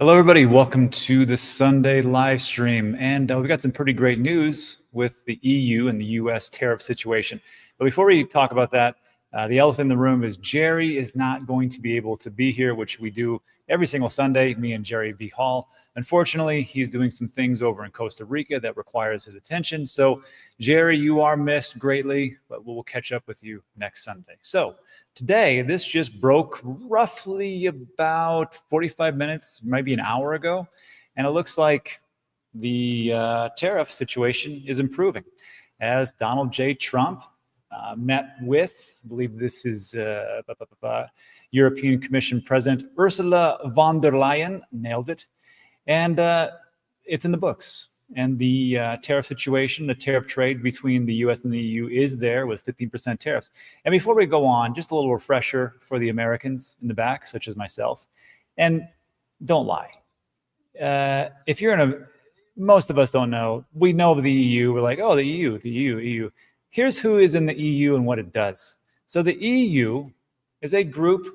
Hello, everybody. Welcome to the Sunday live stream. And we've got some pretty great news with the EU and the US tariff situation. But before we talk about that, the elephant in the room is Jerry is not going to be able to be here, which we do every single Sunday, me and Jerry V. Hall. Unfortunately, he's doing some things over in Costa Rica that requires his attention. So, Jerry, you are missed greatly, but we'll catch up with you next Sunday. So, today, this just broke roughly about 45 minutes, maybe an hour ago, and it looks like the tariff situation is improving as Donald J. Trump met with, I believe this is European Commission President Ursula von der Leyen, nailed it, and it's in the books. And the tariff situation, the tariff trade between the US and the EU is there with 15% tariffs. And before we go on, just a little refresher for the Americans in the back, such as myself. And don't lie. If you're in most of us don't know, we know of the EU. We're like, oh, the EU. Here's who is in the EU and what it does. So the EU is a group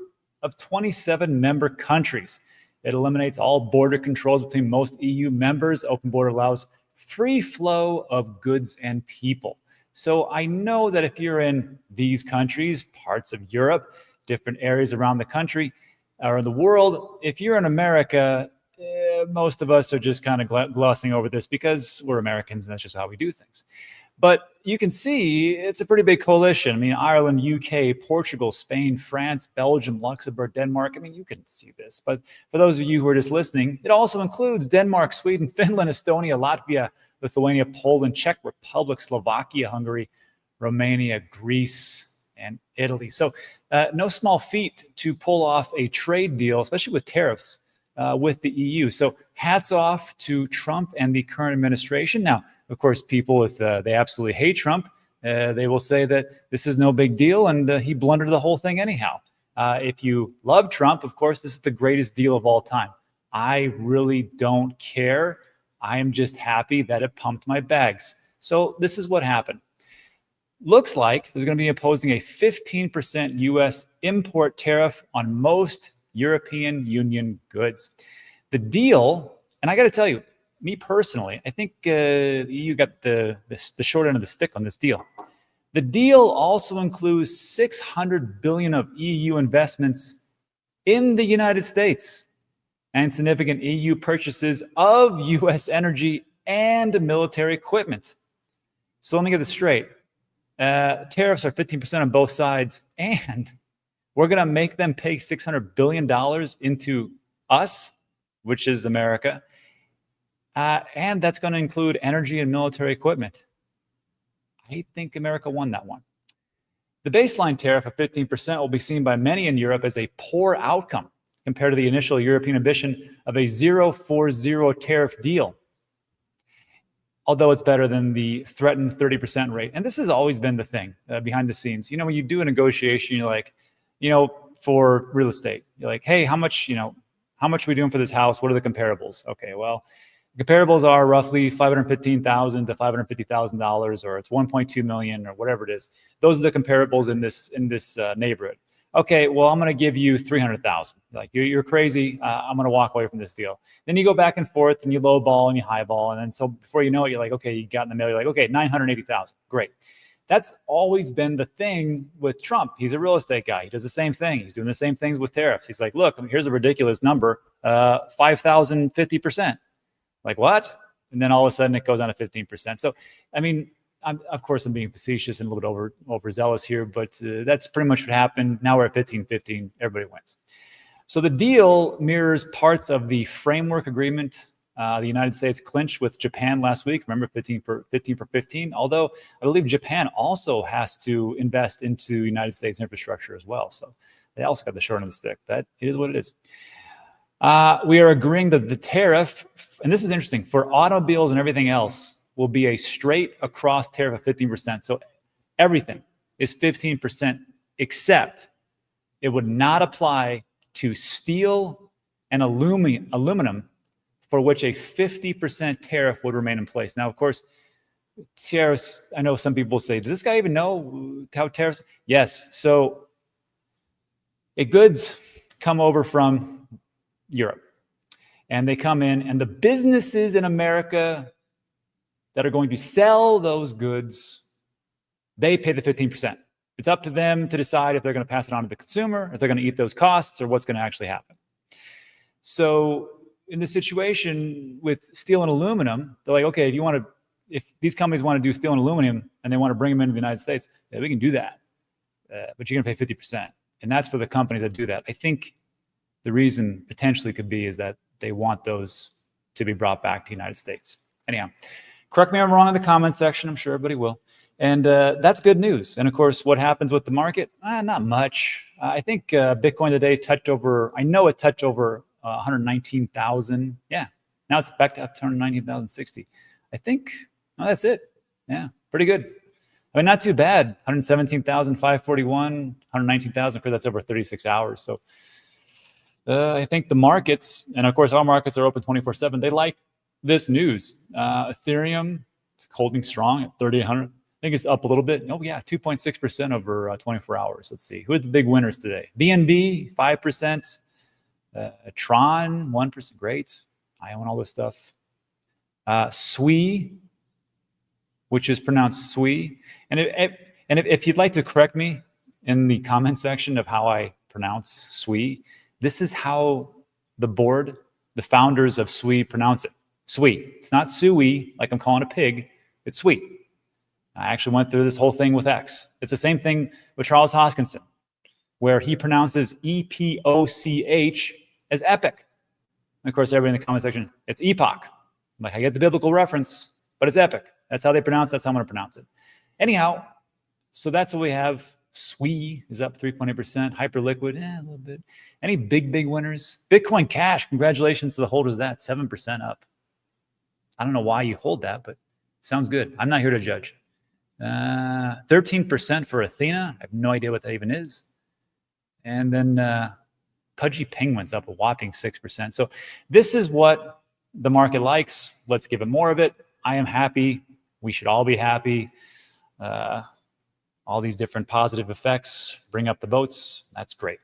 of 27 member countries. It eliminates all border controls between most EU members. Open border allows free flow of goods and people. So I know that if you're in these countries, parts of Europe, different areas around the country or the world, if you're in America, most of us are just kind of glossing over this because we're Americans and that's just how we do things. But you can see it's a pretty big coalition. I mean, Ireland, UK, Portugal, Spain, France, Belgium, Luxembourg, Denmark. I mean, you can see this. But for those of you who are just listening, it also includes Denmark, Sweden, Finland, Estonia, Latvia, Lithuania, Poland, Czech Republic, Slovakia, Hungary, Romania, Greece, and Italy. So no small feat to pull off a trade deal, especially with tariffs with the EU. So hats off to Trump and the current administration. Now, of course, people, if they absolutely hate Trump, they will say that this is no big deal and he blundered the whole thing anyhow. If you love Trump, of course, this is the greatest deal of all time. I really don't care. I am just happy that it pumped my bags. So this is what happened. Looks like there's going to be imposing a 15% U.S. import tariff on most European Union goods. The deal, and I got to tell you, me personally, I think you got the short end of the stick on this deal. The deal also includes $600 billion of EU investments in the United States and significant EU purchases of U.S. energy and military equipment. So let me get this straight. Tariffs are 15% on both sides, and we're going to make them pay $600 billion into us, which is America. And that's going to include energy and military equipment. I think America won that one. The baseline tariff of 15% will be seen by many in Europe as a poor outcome compared to the initial European ambition of a 040 tariff deal, although it's better than the threatened 30% rate. And this has always been the thing behind the scenes. You know, when you do a negotiation, you're like, you know, for real estate, you're like, hey, how much are we doing for this house? What are the comparables? Okay, well, comparables are roughly $515,000 to $550,000, or it's 1.2 million, or whatever it is. Those are the comparables in this neighborhood. Okay, well, I'm going to give you 300,000. Like you're crazy. I'm going to walk away from this deal. Then you go back and forth, and you lowball and you highball, and then so before you know it, you're like, okay, you got in the mail. You're like, okay, 980,000. Great. That's always been the thing with Trump. He's a real estate guy. He does the same thing. He's doing the same things with tariffs. He's like, look, here's a ridiculous number, 5,050%. Like what? And then all of a sudden it goes down to 15%. So, I mean, of course, I'm being facetious and a little bit overzealous here, but that's pretty much what happened. Now we're at 15-15. Everybody wins. So the deal mirrors parts of the framework agreement the United States clinched with Japan last week. Remember, 15 for 15. Although I believe Japan also has to invest into United States infrastructure as well. So they also got the short end of the stick. That is what it is. We are agreeing that the tariff, and this is interesting, for automobiles and everything else will be a straight across tariff of 15%. So everything is 15%, except it would not apply to steel and aluminum, for which a 50% tariff would remain in place. Now, of course, tariffs, I know some people say, does this guy even know how tariffs? Yes. So goods come over from Europe. and they come in, and the businesses in America that are going to sell those goods, they pay the 15%. It's up to them to decide if they're going to pass it on to the consumer, if they're going to eat those costs, or what's going to actually happen. So in this situation with steel and aluminum, they're like, okay, if these companies want to do steel and aluminum and they want to bring them into the United States, yeah, we can do that. But you're going to pay 50%. And that's for the companies that do that. I think the reason potentially could be is that they want those to be brought back to the United States. Anyhow, correct me if I'm wrong in the comment section. I'm sure everybody will. And that's good news. And of course, what happens with the market? Not much. I think Bitcoin today touched over, I know it touched over 119,000. Yeah, now it's back to up to 119,060. I think that's it. Yeah, pretty good. I mean, not too bad. 117,541, 119,000, that's over 36 hours. So I think the markets, and of course our markets are open 24/7, they like this news. Ethereum holding strong at 3,800. I think it's up a little bit. Oh yeah, 2.6% over 24 hours. Let's see. Who are the big winners today? BNB, 5%. Tron, 1%. Great. I own all this stuff. SWI, which is pronounced SWI. And if you'd like to correct me in the comment section of how I pronounce SWI, this is how the board, the founders of SWI pronounce it. SWI. It's not SUI, like I'm calling a pig. It's SWI. I actually went through this whole thing with X. It's the same thing with Charles Hoskinson, where he pronounces EPOCH as epic. And of course, everybody in the comment section, it's epoch. I'm like, I get the biblical reference, but it's epic. That's how they pronounce it. That's how I'm going to pronounce it. Anyhow, so that's what we have. SWI is up 3.8%. Hyperliquid, a little bit. Any big winners? Bitcoin Cash, congratulations to the holders of that, 7% up. I don't know why you hold that, but sounds good. I'm not here to judge. 13% for Athena. I have no idea what that even is. And then Pudgy Penguin's up a whopping 6%. So this is what the market likes. Let's give it more of it. I am happy. We should all be happy. All these different positive effects bring up the boats. That's great.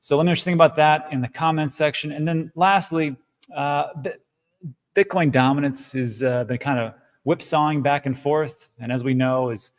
So let me know what you think about that in the comments section. And then lastly, Bitcoin dominance has been kind of whipsawing back and forth. And as we know, as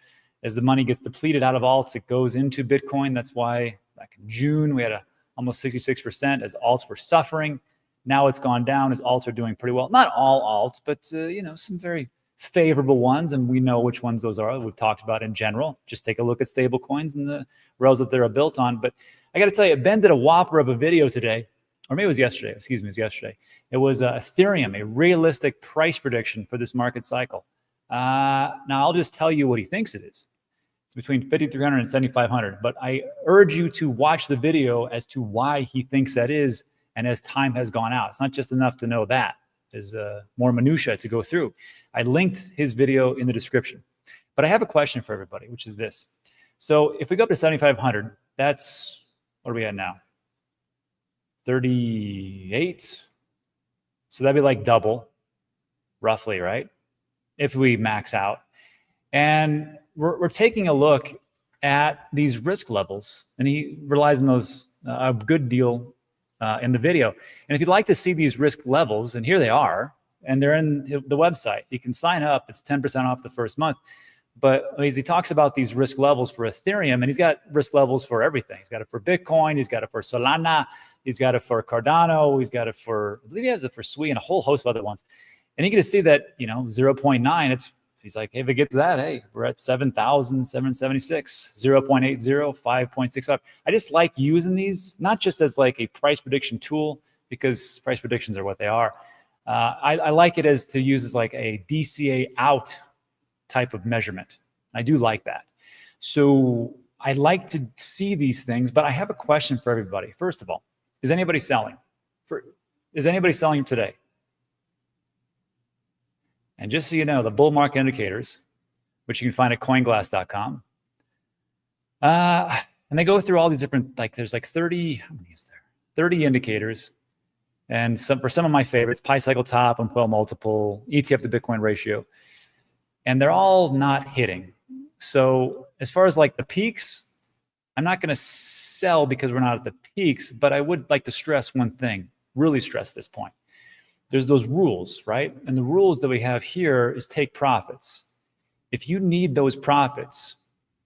the money gets depleted out of alts, it goes into Bitcoin. That's why back in June, we had almost 66% as alts were suffering. Now it's gone down as alts are doing pretty well. Not all alts, but some very favorable ones. And we know which ones those are. We've talked about in general. Just take a look at stable coins and the rails that they're built on. But I got to tell you, Ben did a whopper of a video today. Or maybe it was yesterday. Excuse me, it was yesterday. It was Ethereum, a realistic price prediction for this market cycle. Now, I'll just tell you what he thinks it is. It's between 5,300 and 7,500. But I urge you to watch the video as to why he thinks that is and as time has gone out. It's not just enough to know that. There's more minutia to go through. I linked his video in the description. But I have a question for everybody, which is this. So if we go up to 7,500, that's, what are we at now? 38. So that'd be like double, roughly, right? If we max out. And we're taking a look at these risk levels, and he relies on those a good deal in the video. And if you'd like to see these risk levels, and here they are, and they're in the website, you can sign up. It's 10% off the first month. But as he talks about these risk levels for Ethereum, and he's got risk levels for everything. He's got it for Bitcoin. He's got it for Solana. He's got it for Cardano. He's got it for, I believe he has it for SWI and a whole host of other ones. And you get to see that, 0.9, he's like, hey, if it gets that, hey, we're at 7,776, 0.80, 5.65. I just like using these, not just as like a price prediction tool, because price predictions are what they are. I like it as to use as like a DCA out type of measurement. I do like that. So I like to see these things, but I have a question for everybody. First of all, is anybody selling? Is anybody selling today? And just so you know, the bull market indicators, which you can find at coinglass.com, and they go through all these different, there's 30, how many is there? 30 indicators. And for some of my favorites, Pi cycle top, Uncoil multiple, ETF to Bitcoin ratio. And they're all not hitting. So as far as the peaks, I'm not going to sell because we're not at the peaks, but I would like to stress one thing, really stress this point. there's those rules, right? And the rules that we have here is take profits. If you need those profits,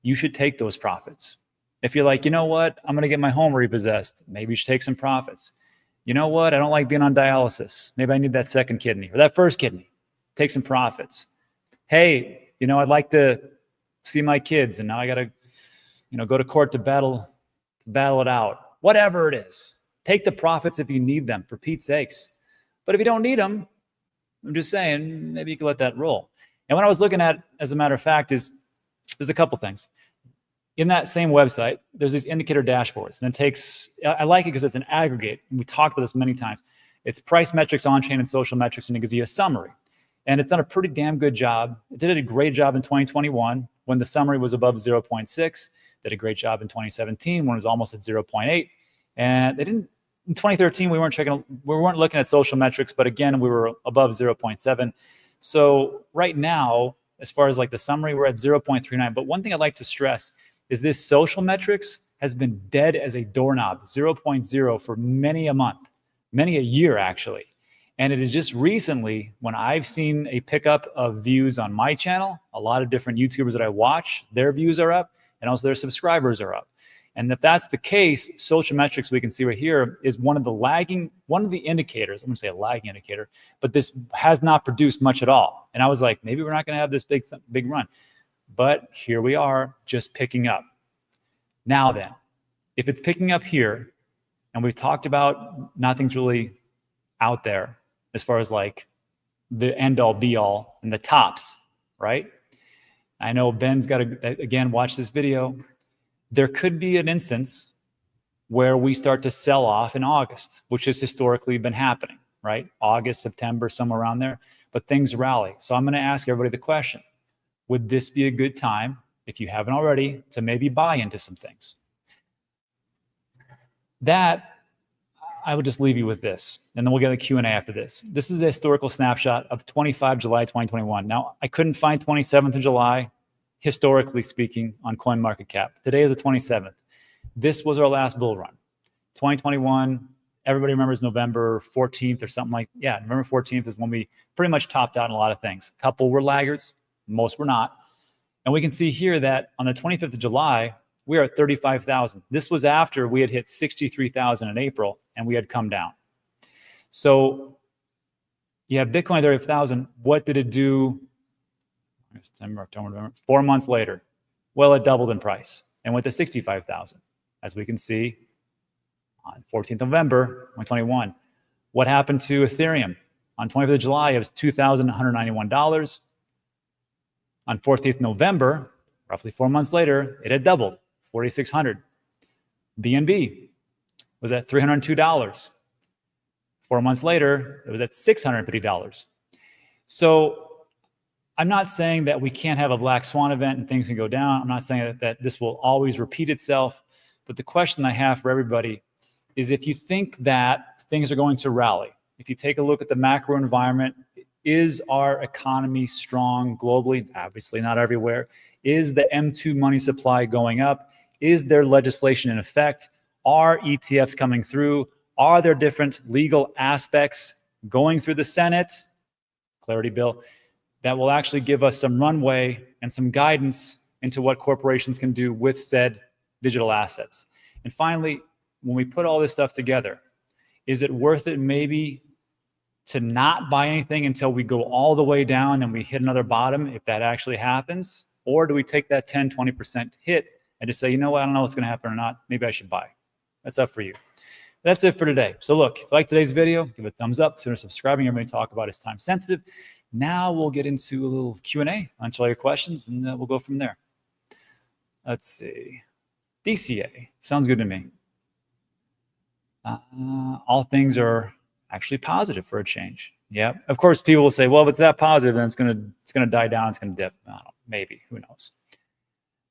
you should take those profits. If you're like, you know what, I'm going to get my home repossessed, maybe you should take some profits. You know what, I don't like being on dialysis. Maybe I need that second kidney or that first kidney. Take some profits. Hey, you know, I'd like to see my kids, and now I got to, you know, go to court to battle it out. Whatever it is, take the profits if you need them, for Pete's sakes. But if you don't need them, I'm just saying, maybe you can let that roll. And what I was looking at, as a matter of fact, is there's a couple things. In that same website, there's these indicator dashboards. And it takes, I like it because it's an aggregate. And we talked about this many times. It's price metrics, on-chain, and social metrics, and it gives you a summary. And it's done a pretty damn good job. It did a great job in 2021 when the summary was above 0.6. Did a great job in 2017 when it was almost at 0.8. And they didn't, in 2013, we weren't looking at social metrics, but again, we were above 0.7. So right now, as far as like the summary, we're at 0.39. But one thing I'd like to stress is this social metrics has been dead as a doorknob, 0.0 for many a month, many a year actually. And it is just recently when I've seen a pickup of views on my channel, a lot of different YouTubers that I watch, their views are up and also their subscribers are up. And if that's the case, social metrics we can see right here is one of the indicators. I'm going to say a lagging indicator, but this has not produced much at all. And I was like, maybe we're not going to have this big run. But here we are, just picking up. Now then, if it's picking up here, and we've talked about nothing's really out there as far as like the end all be all and the tops, right? I know Ben's got to, again, watch this video. There could be an instance where we start to sell off in August, which has historically been happening, right? August, September, somewhere around there, but things rally. So I'm going to ask everybody the question. Would this be a good time, if you haven't already, to maybe buy into some things? That, I would just leave you with this, and then we'll get a Q&A after this. This is a historical snapshot of 25 July 2021. Now, I couldn't find 27th of July, historically speaking, on CoinMarketCap. Today is the 27th. This was our last bull run. 2021, everybody remembers November 14th or something like, yeah, November 14th is when we pretty much topped out in a lot of things. A couple were laggards. Most were not. And we can see here that on the 25th of July, we are at 35,000. This was after we had hit 63,000 in April and we had come down. So you have Bitcoin at 35,000. What did it do? September, October, November, 4 months later. Well, it doubled in price and went to 65,000. As we can see on 14th November 2021. What happened to Ethereum? On 25th of July, it was $2,191. On 14th November, roughly 4 months later, it had doubled, 4,600. BNB was at $302. 4 months later, it was at $650. So I'm not saying that we can't have a black swan event and things can go down. I'm not saying that this will always repeat itself. But the question I have for everybody is, if you think that things are going to rally, if you take a look at the macro environment, is our economy strong globally? Obviously not everywhere. Is the M2 money supply going up? Is there legislation in effect? Are ETFs coming through? Are there different legal aspects going through the Senate, Clarity Bill, that will actually give us some runway and some guidance into what corporations can do with said digital assets? And finally, when we put all this stuff together, is it worth it maybe to not buy anything until we go all the way down and we hit another bottom, if that actually happens? Or do we take that 10, 20% hit and just say, you know what, I don't know what's going to happen or not. Maybe I should buy. That's up for you. That's it for today. So look, if you like today's video, give it a thumbs up. Consider subscribing. Everybody talk about is time sensitive. Now we'll get into a little Q&A, answer all your questions, and we'll go from there. Let's see. DCA. Sounds good to me. All things are actually positive for a change. Yeah. Of course, people will say, well, if it's that positive, then it's gonna die down, it's gonna dip. I don't know, maybe, who knows?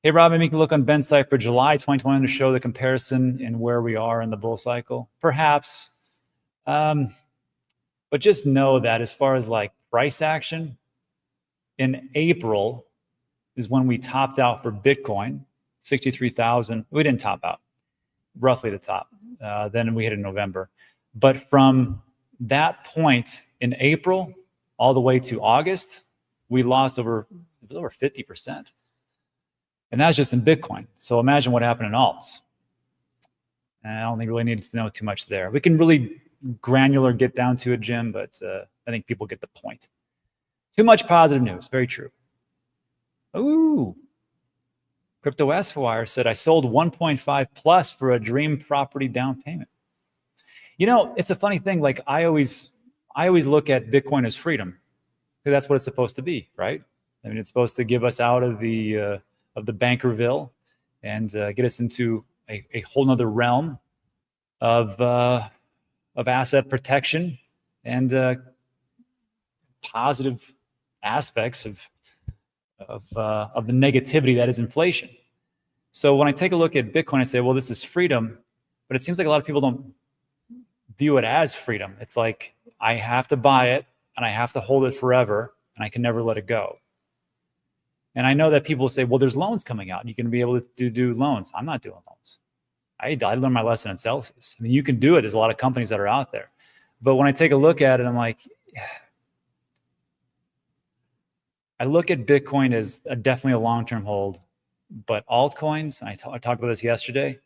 Hey, Rob, maybe you can look on Ben's site for July 2021 to show the comparison in where we are in the bull cycle. Perhaps. But just know that as far as like price action, in April is when we topped out for Bitcoin, 63,000. We didn't top out, roughly the top. Then we hit in November. But from that point In April, all the way to August, we lost over 50%. And that's just in Bitcoin. So imagine what happened in alts. And I don't think we really need to know too much there. We can really granular get down to it, Jim, but I think people get the point. Too much positive news. Very true. Ooh. Crypto Esquire said, I sold 1.5 plus for a dream property down payment. You know, it's a funny thing. Like I always look at Bitcoin as freedom, because that's what it's supposed to be, right? I mean, it's supposed to give us out of the Bankerville and get us into a whole nother realm of asset protection and positive aspects of the negativity that is inflation. So when I take a look at Bitcoin, I say, well, this is freedom, but it seems like a lot of people don't view it as freedom. It's like I have to buy it and I have to hold it forever and I can never let it go. And I know that people say, well, there's loans coming out and you can be able to do loans. I'm not doing loans. I learned my lesson in Celsius. I mean, you can do it. There's a lot of companies that are out there. But when I take a look at it, I'm like, I look at Bitcoin as definitely a long-term hold, but altcoins, and I talked about this yesterday,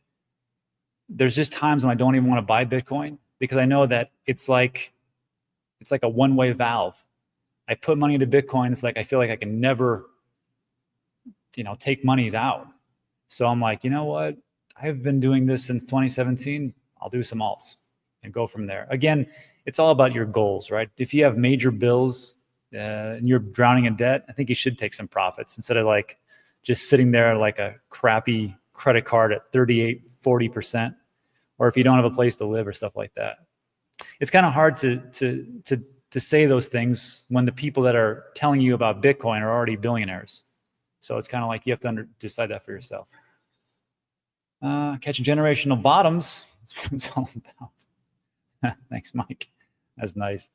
there's just times when I don't even want to buy Bitcoin because I know that it's like a one-way valve. I put money into Bitcoin. It's like I feel like I can never, take monies out. So I'm like, you know what? I've been doing this since 2017. I'll do some alts and go from there. Again, it's all about your goals, right? If you have major bills and you're drowning in debt, I think you should take some profits instead of like just sitting there like a crappy credit card at 38, 40%, or if you don't have a place to live or stuff like that. It's kind of hard to say those things when the people that are telling you about Bitcoin are already billionaires. So it's kind of like you have to decide that for yourself. Catching generational bottoms. That's what it's all about. Thanks, Mike. That's nice.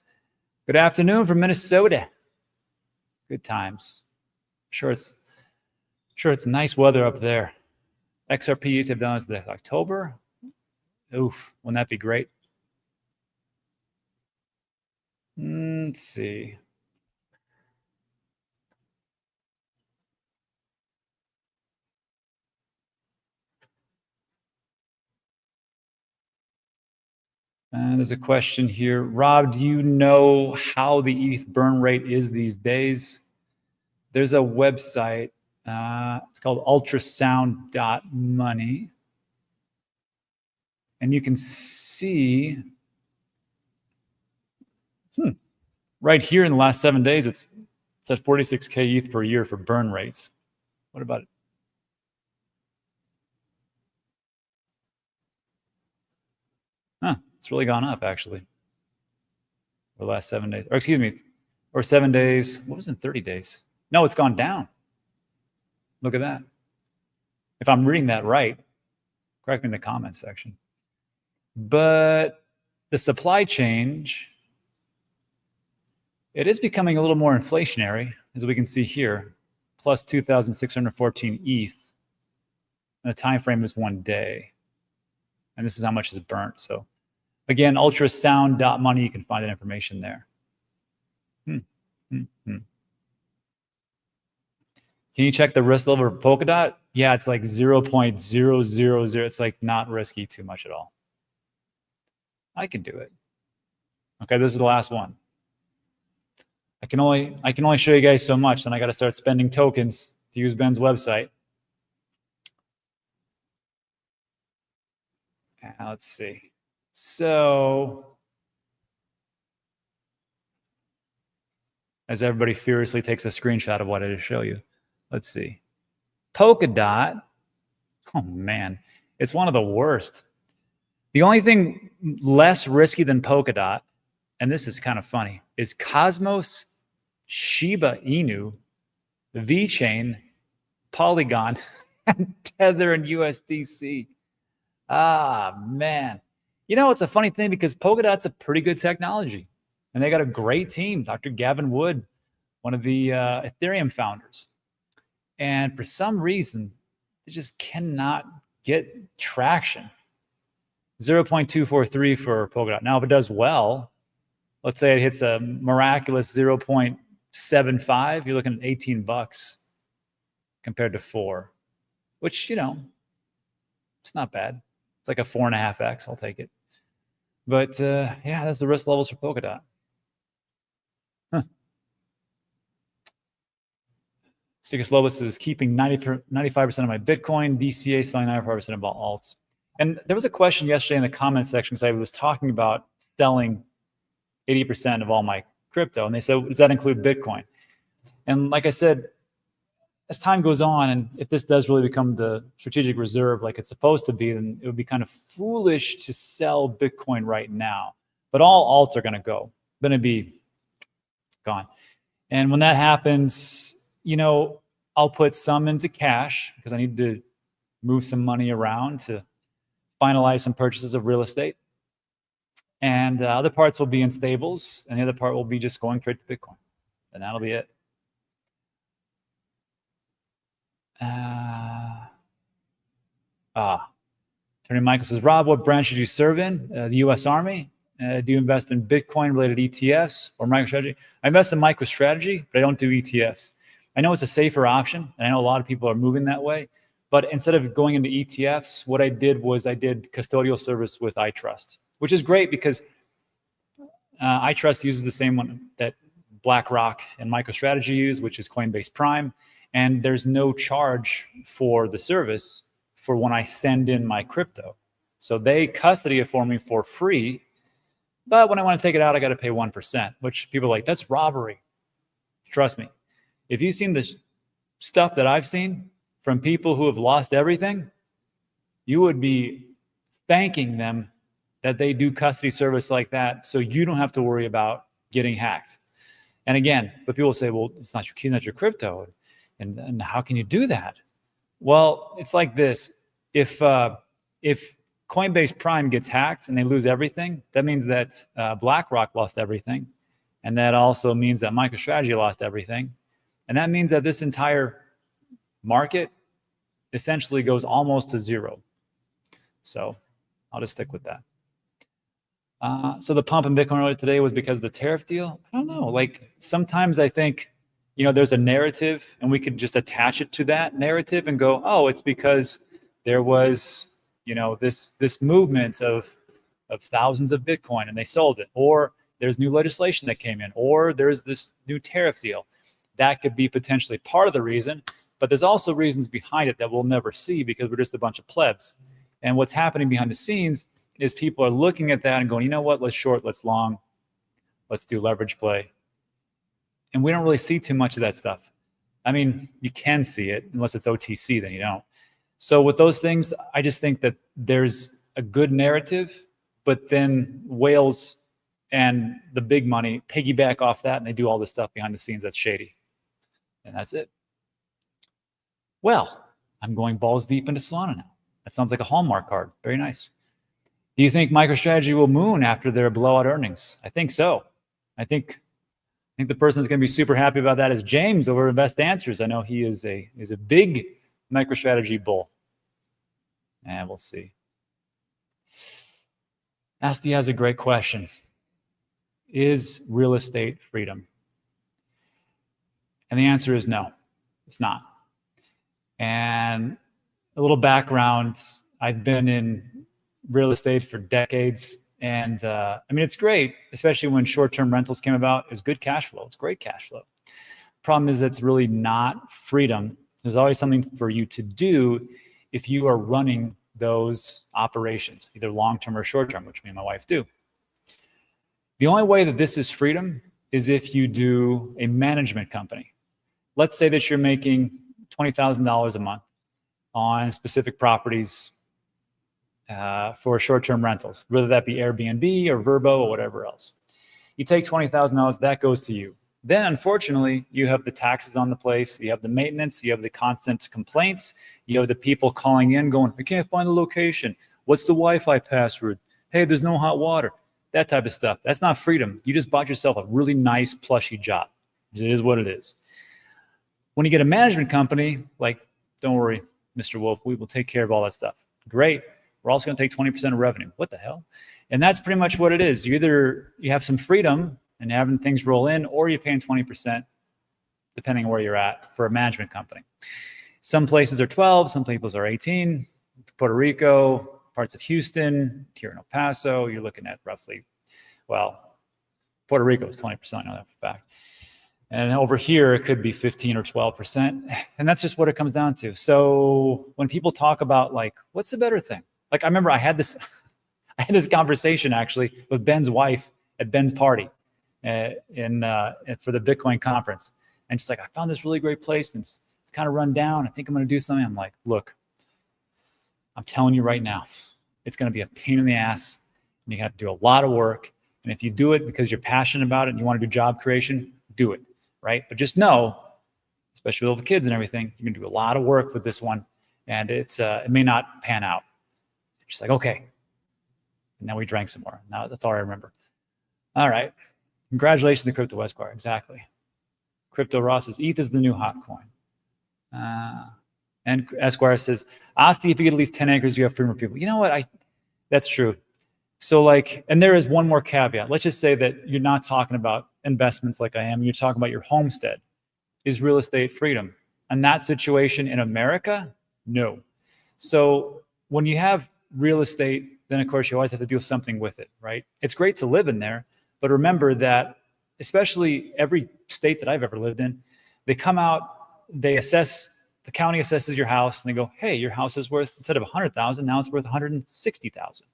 Good afternoon from Minnesota. Good times. Sure it's nice weather up there. XRP ETF down to October. Oof, wouldn't that be great? Let's see. And there's a question here. Rob, do you know how the ETH burn rate is these days? There's a website. It's called ultrasound.money. And you can see right here in the last 7 days, it's at 46K ETH per year for burn rates. What about it? It's really gone up actually. For the last 7 days, or excuse me, or 7 days. What was in 30 days? No, it's gone down. Look at that. If I'm reading that right, correct me in the comments section. But the supply change, it is becoming a little more inflationary, as we can see here, plus 2,614 ETH. And the time frame is 1 day. And this is how much is burnt. So again, ultrasound.money, you can find that information there. Can you check the risk level of Polkadot? Yeah, it's like 0.000. It's like not risky too much at all. I can do it. Okay, this is the last one. I can only show you guys so much, then I got to start spending tokens to use Ben's website. Let's see. So, as everybody furiously takes a screenshot of what I just show you, let's see. Polkadot, oh man, it's one of the worst. The only thing less risky than Polkadot, and this is kind of funny, is Cosmos, Shiba Inu, VeChain, Polygon, and Tether and USDC. Ah, man. You know, it's a funny thing because Polkadot's a pretty good technology. And they got a great team. Dr. Gavin Wood, one of the Ethereum founders. And for some reason, they just cannot get traction. 0.243 for Polkadot. Now, if it does well, let's say it hits a miraculous 0.75, you're looking at $18 compared to 4, which, you know, it's not bad. It's like a 4.5x. I'll take it. But yeah, that's the risk levels for Polkadot. Huh. Stickers Lobos is keeping 95% of my Bitcoin, DCA selling 95% of all alts. And there was a question yesterday in the comment section because I was talking about selling 80% of all my crypto. And they said, does that include Bitcoin? And like I said, as time goes on, and if this does really become the strategic reserve like it's supposed to be, then it would be kind of foolish to sell Bitcoin right now. But all alts are going to be gone. And when that happens, you know, I'll put some into cash because I need to move some money around to finalize some purchases of real estate. And other parts will be in stables, and the other part will be just going straight to Bitcoin. And that'll be it. Attorney Michael says, Rob, what branch did you serve in? The U.S. Army? Do you invest in Bitcoin-related ETFs or MicroStrategy? I invest in MicroStrategy, but I don't do ETFs. I know it's a safer option, and I know a lot of people are moving that way. But instead of going into ETFs, what I did was I did custodial service with iTRUST, which is great because iTRUST uses the same one that BlackRock and MicroStrategy use, which is Coinbase Prime. And there's no charge for the service for when I send in my crypto. So they custody it for me for free. But when I want to take it out, I got to pay 1%, which people are like, that's robbery. Trust me. If you've seen the stuff that I've seen from people who have lost everything, you would be thanking them that they do custody service like that so you don't have to worry about getting hacked. And again, but people say, well, it's not your key, not your crypto. And how can you do that? Well, it's like this. If Coinbase Prime gets hacked and they lose everything, that means that BlackRock lost everything. And that also means that MicroStrategy lost everything. And that means that this entire market essentially goes almost to zero. So I'll just stick with that. So the pump in Bitcoin earlier today was because of the tariff deal? I don't know. Like sometimes I think, you know, there's a narrative and we could just attach it to that narrative and go, oh, it's because there was, you know, this movement of thousands of Bitcoin and they sold it, or there's new legislation that came in, or there's this new tariff deal. That could be potentially part of the reason, but there's also reasons behind it that we'll never see because we're just a bunch of plebs. And what's happening behind the scenes is people are looking at that and going, you know what, let's short, let's long, let's do leverage play. And we don't really see too much of that stuff. I mean, you can see it, unless it's OTC, then you don't. So with those things, I just think that there's a good narrative, but then whales and the big money piggyback off that, and they do all this stuff behind the scenes that's shady. And that's it. Well, I'm going balls deep into Solana now. That sounds like a Hallmark card. Very nice. Do you think MicroStrategy will moon after their blowout earnings? I think so. I think the person that's going to be super happy about that is James over at Invest Answers. I know he is a big MicroStrategy bull. And we'll see. Asti has a great question. Is real estate freedom? And the answer is no, it's not. And a little background, I've been in real estate for decades. And I mean, it's great, especially when short-term rentals came about. It's good cash flow. It's great cash flow. The problem is it's really not freedom. There's always something for you to do if you are running those operations, either long-term or short-term, which me and my wife do. The only way that this is freedom is if you do a management company. Let's say that you're making $20,000 a month on specific properties for short-term rentals, whether that be Airbnb or Vrbo or whatever else. You take $20,000, that goes to you. Then, unfortunately, you have the taxes on the place, you have the maintenance, you have the constant complaints, you have the people calling in going, I can't find the location. What's the Wi-Fi password? Hey, there's no hot water. That type of stuff. That's not freedom. You just bought yourself a really nice, plushy job. It is what it is. When you get a management company, like, don't worry, Mr. Wolf, we will take care of all that stuff. Great. We're also going to take 20% of revenue. What the hell? And that's pretty much what it is. You have some freedom and having things roll in, or you're paying 20%, depending on where you're at for a management company. Some places are 12, some places are 18. Puerto Rico, parts of Houston, here in El Paso, you're looking at roughly, well, Puerto Rico is 20%, I know that for a fact. And over here, it could be 15 or 12%. And that's just what it comes down to. So when people talk about like, what's the better thing? Like, I remember I had this conversation actually with Ben's wife at Ben's party for the Bitcoin conference. And she's like, I found this really great place and it's kind of run down. I think I'm going to do something. I'm like, look, I'm telling you right now, it's going to be a pain in the ass and you have to do a lot of work. And if you do it because you're passionate about it and you want to do job creation, do it, right? But just know, especially with all the kids and everything, you can do a lot of work with this one and it may not pan out. She's like, okay. And then we drank some more. Now that's all I remember. All right. Congratulations to Crypto Esquire. Exactly. Crypto Ross says, ETH is the new hot coin. And Esquire says, Asti, if you get at least 10 acres, you have freedom of people. You know what? That's true. So like, and there is one more caveat. Let's just say that you're not talking about investments like I am. You're talking about your homestead. Is real estate freedom? And that situation in America? No. So when you have real estate, then of course you always have to do something with it, right? It's great to live in there, but remember that especially every state that I've ever lived in, they come out, they assess, the county assesses your house and they go, hey, your house is worth, instead of 100,000, now it's worth 160,000.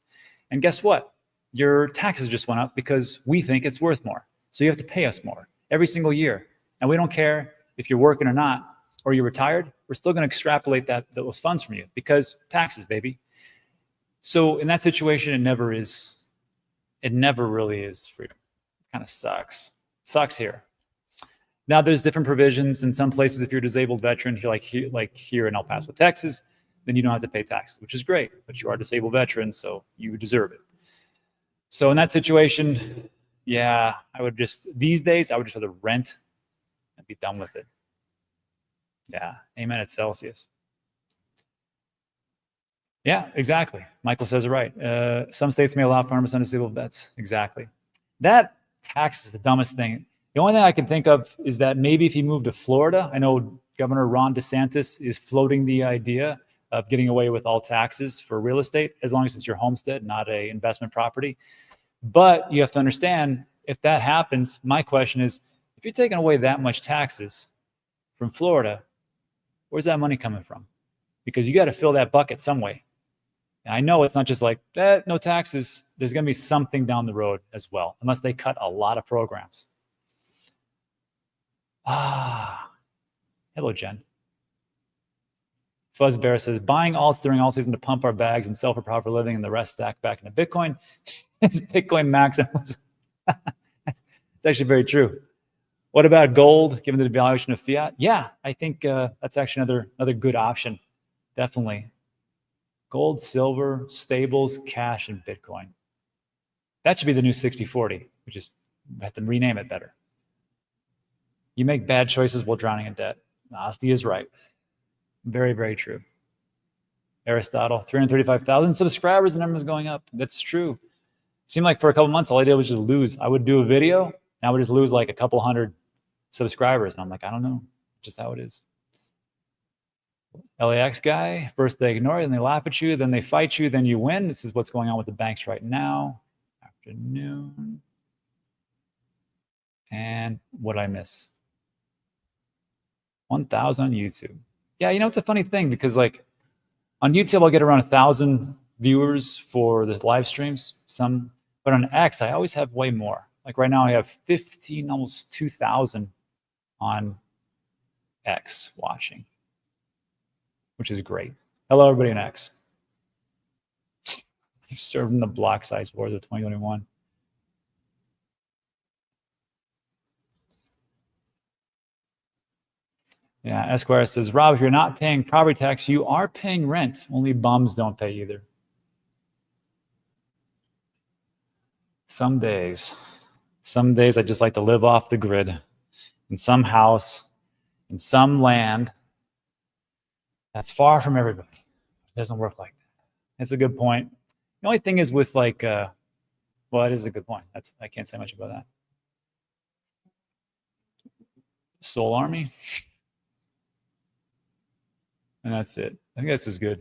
And guess what? Your taxes just went up because we think it's worth more. So you have to pay us more every single year. And we don't care if you're working or not, or you're retired, we're still going to extrapolate those funds from you because taxes, baby. So in that situation, it never really is freedom. It kind of sucks. It sucks here. Now there's different provisions in some places. If you're a disabled veteran, like here in El Paso, Texas, then you don't have to pay taxes, which is great, but you are a disabled veteran, so you deserve it. So in that situation, yeah, these days, I would just rather rent and be done with it. Yeah, amen at Celsius. Yeah, exactly. Michael says it right. Some states may allow farmers on disabled vets. Exactly. That tax is the dumbest thing. The only thing I can think of is that maybe if you move to Florida, I know Governor Ron DeSantis is floating the idea of getting away with all taxes for real estate, as long as it's your homestead, not a investment property. But you have to understand, if that happens, my question is, if you're taking away that much taxes from Florida, where's that money coming from? Because you got to fill that bucket some way. And I know it's not just like, no taxes. There's going to be something down the road as well, unless they cut a lot of programs. Hello, Jen. Fuzzbear says, buying alts during alt season to pump our bags and sell for proper living and the rest stack back into Bitcoin is Bitcoin maximum. It's actually very true. What about gold, given the devaluation of fiat? Yeah, I think that's actually another good option. Definitely. Gold, silver, stables, cash, and Bitcoin. That should be the new 60-40. We just have to rename it better. You make bad choices while drowning in debt. Asti is right. Very, very true. Aristotle, 335,000 subscribers, the number is going up. That's true. It seemed like for a couple months, all I did was just lose. I would do a video, and I would just lose like a couple hundred subscribers. And I'm like, I don't know, just how it is. LAX guy, first they ignore you, then they laugh at you, then they fight you, then you win. This is what's going on with the banks right now. Afternoon. And what did I miss? 1,000 on YouTube. Yeah, you know, it's a funny thing because like on YouTube, I'll get around 1,000 viewers for the live streams. But on X, I always have way more. Like right now I have 15, almost 2,000 on X watching, which is great. Hello, everybody in X. Serving the block size wars of 2021. Yeah, Esquire says, Rob, if you're not paying property tax, you are paying rent. Only bums don't pay either. Some days I just like to live off the grid in some house, in some land that's far from everybody. It doesn't work like that. That's a good point. The only thing is with like Well, that is a good point. I can't say much about that. Soul Army. And that's it. I think this is good.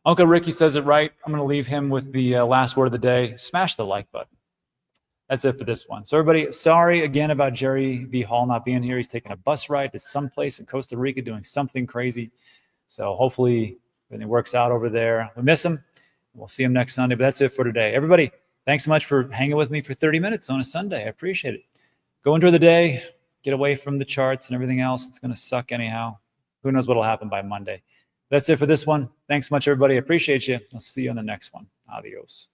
Uncle Ricky says it right. I'm going to leave him with the last word of the day. Smash the like button. That's it for this one. So everybody, sorry again about Jerry V. Hall not being here. He's taking a bus ride to someplace in Costa Rica doing something crazy. So hopefully everything works out over there. We miss him. We'll see him next Sunday. But that's it for today. Everybody, thanks so much for hanging with me for 30 minutes on a Sunday. I appreciate it. Go enjoy the day. Get away from the charts and everything else. It's going to suck anyhow. Who knows what will happen by Monday. That's it for this one. Thanks so much, everybody. I appreciate you. I'll see you on the next one. Adios.